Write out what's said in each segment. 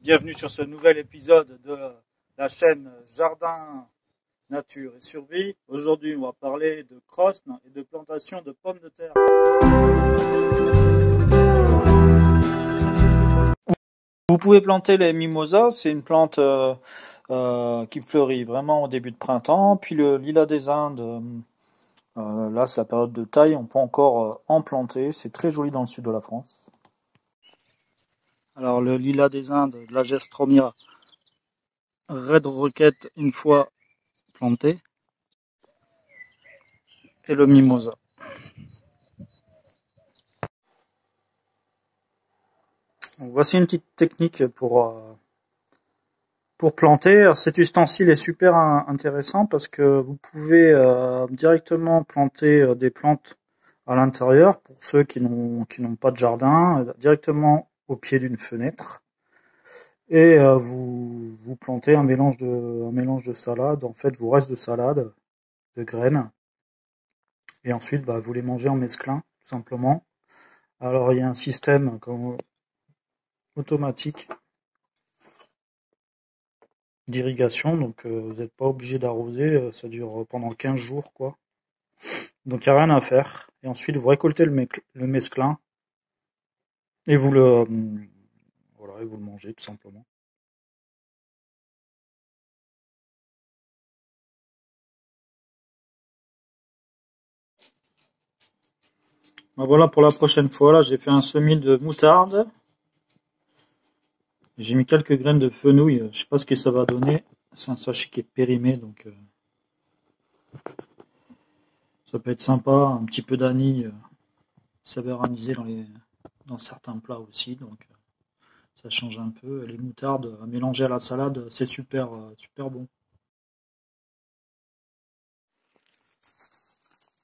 Bienvenue sur ce nouvel épisode de la chaîne Jardin, Nature et Survie. Aujourd'hui, on va parler de crosne et de plantation de pommes de terre. Vous pouvez planter les mimosas, c'est une plante qui fleurit vraiment au début de printemps. Puis le lilas des Indes, là c'est la période de taille, on peut encore en planter. C'est très joli dans le sud de la France. Alors le lilas des Indes, l'Agestromia Red Rocket une fois planté, et le mimosa. Donc, voici une petite technique pour planter. Alors, cet ustensile est super intéressant parce que vous pouvez directement planter des plantes à l'intérieur pour ceux qui n'ont pas de jardin, directement au pied d'une fenêtre. Et vous plantez un mélange de salade, en fait vos restes de salade, de graines. Et ensuite vous les mangez en mesclin, tout simplement. Alors il y a un système automatique d'irrigation, donc vous n'êtes pas obligé d'arroser, ça dure pendant 15 jours quoi. Donc il n'y a rien à faire. Et ensuite vous récoltez le mesclin et vous le mangez tout simplement. Voilà pour la prochaine fois. Là j'ai fait un semis de moutarde. J'ai mis quelques graines de fenouil, je sais pas ce que ça va donner. C'est un sachet qui est périmé, donc ça peut être sympa. Un petit peu d'anis, saveur anisée dans certains plats aussi, donc ça change un peu. Et les moutardes mélangées à la salade, c'est super bon.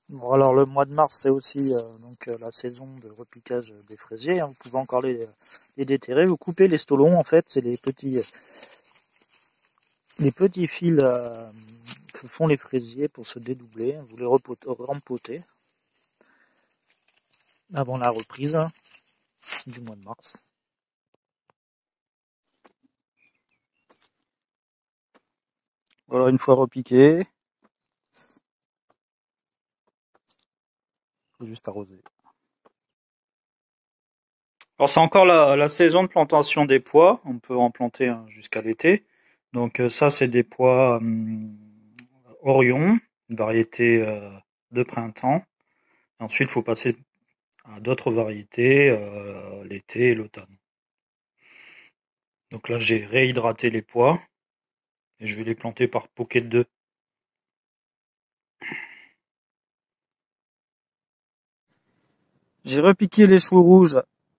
Bon, alors le mois de mars, c'est aussi la saison de repiquage des fraisiers. Vous pouvez encore les déterrer. Vous coupez les stolons, en fait, c'est les petits fils que font les fraisiers pour se dédoubler. Vous les rempotez avant la reprise du mois de mars. Voilà, une fois repiqué, faut juste arroser. Alors c'est encore la saison de plantation des pois, on peut en planter jusqu'à l'été. Donc ça c'est des pois Orion, une variété de printemps. Ensuite il faut passer à d'autres variétés l'été et l'automne. Donc là j'ai réhydraté les pois et je vais les planter par poquet de 2. J'ai repiqué les choux rouges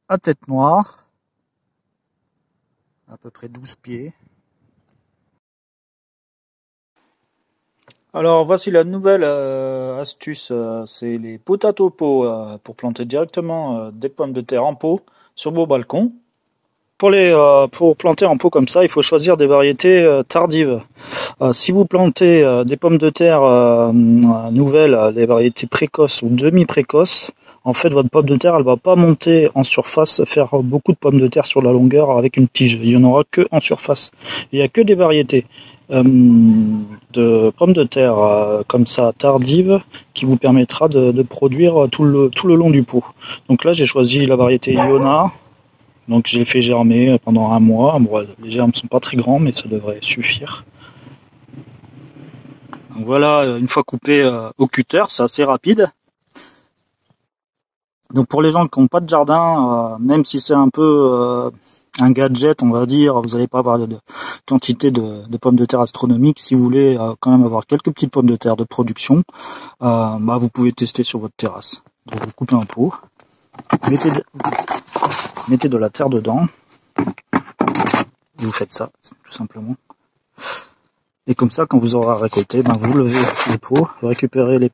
à tête noire, à peu près 12 pieds. Alors voici la nouvelle astuce, c'est les potato pots pour planter directement des pommes de terre en pot sur vos balcons. Pour planter en pot comme ça, il faut choisir des variétés tardives. Si vous plantez des pommes de terre nouvelles, des variétés précoces ou demi-précoces, en fait votre pomme de terre elle va pas monter en surface, faire beaucoup de pommes de terre sur la longueur avec une tige. Il y en aura que en surface. Il y a que des variétés de pommes de terre comme ça tardives qui vous permettra de produire tout le long du pot. Donc là j'ai choisi la variété Iona. Donc j'ai fait germer pendant un mois. Bon, les germes sont pas très grands mais ça devrait suffire. Donc voilà, une fois coupé au cutter, c'est assez rapide. Donc pour les gens qui n'ont pas de jardin, même si c'est un peu un gadget, on va dire, vous n'allez pas avoir de quantité de pommes de terre astronomiques. Si vous voulez quand même avoir quelques petites pommes de terre de production, vous pouvez tester sur votre terrasse. Donc vous coupez un pot, mettez de la terre dedans, et vous faites ça, tout simplement. Et comme ça, quand vous aurez récolté, vous levez les pots, vous récupérez les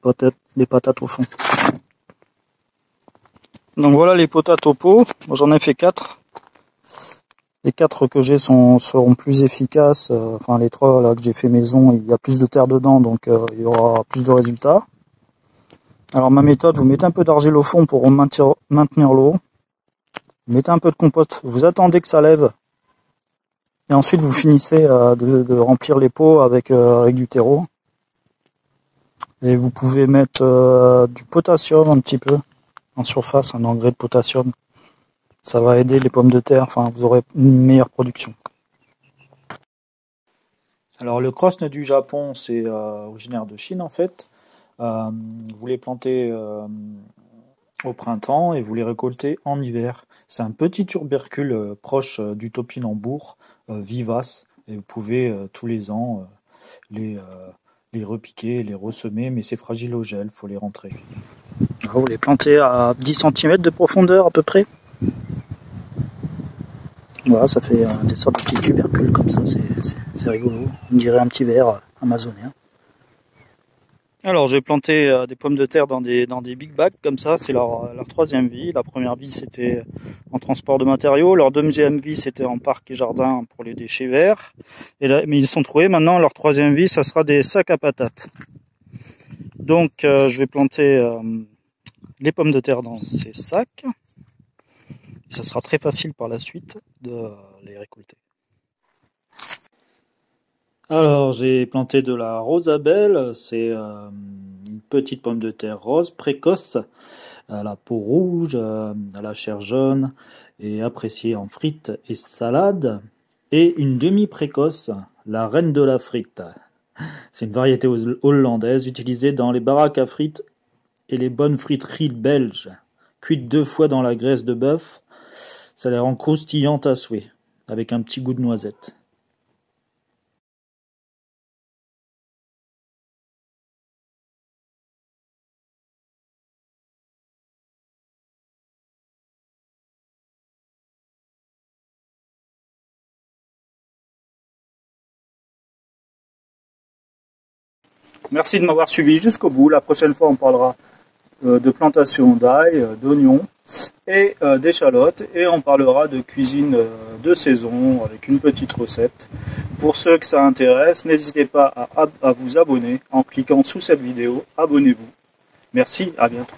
patates au fond. Donc voilà les patates au pot, moi j'en ai fait 4. Les 4 que j'ai seront plus efficaces, les 3 là que j'ai fait maison, il y a plus de terre dedans, donc il y aura plus de résultats. Alors ma méthode, vous mettez un peu d'argile au fond pour maintenir l'eau. Vous mettez un peu de compost, vous attendez que ça lève. Et ensuite vous finissez de remplir les pots avec du terreau. Et vous pouvez mettre du potassium un petit peu en surface, un engrais de potassium. Ça va aider les pommes de terre, enfin vous aurez une meilleure production. Alors le krosne du Japon, c'est originaire de Chine en fait. Vous les plantez au printemps et vous les récoltez en hiver. C'est un petit tubercule proche du topinambour, vivace, et vous pouvez tous les ans les repiquer, les ressemer, mais c'est fragile au gel, faut les rentrer. Alors, vous les plantez à 10 cm de profondeur à peu près. Voilà, ça fait des sortes de petits tubercules comme ça, c'est rigolo. On dirait un petit ver amazonien. Alors j'ai planté des pommes de terre dans des big bags comme ça, c'est leur troisième vie. La première vie c'était en transport de matériaux, leur deuxième vie c'était en parc et jardin pour les déchets verts. Et là, mais ils sont trouvés maintenant, leur troisième vie ça sera des sacs à patates. Donc je vais planter les pommes de terre dans ces sacs. Et ça sera très facile par la suite de les récolter. Alors j'ai planté de la rosabelle, c'est une petite pomme de terre rose précoce, à la peau rouge, à la chair jaune, et appréciée en frites et salades. Et une demi-précoce, la reine de la frite. C'est une variété hollandaise utilisée dans les baraques à frites et les bonnes friteries belges. Cuite 2 fois dans la graisse de bœuf, ça les rend croustillantes à souhait, avec un petit goût de noisette. Merci de m'avoir suivi jusqu'au bout. La prochaine fois, on parlera de plantation d'ail, d'oignons et d'échalotes. Et on parlera de cuisine de saison avec une petite recette. Pour ceux que ça intéresse, n'hésitez pas à vous abonner en cliquant sous cette vidéo. Abonnez-vous. Merci, à bientôt.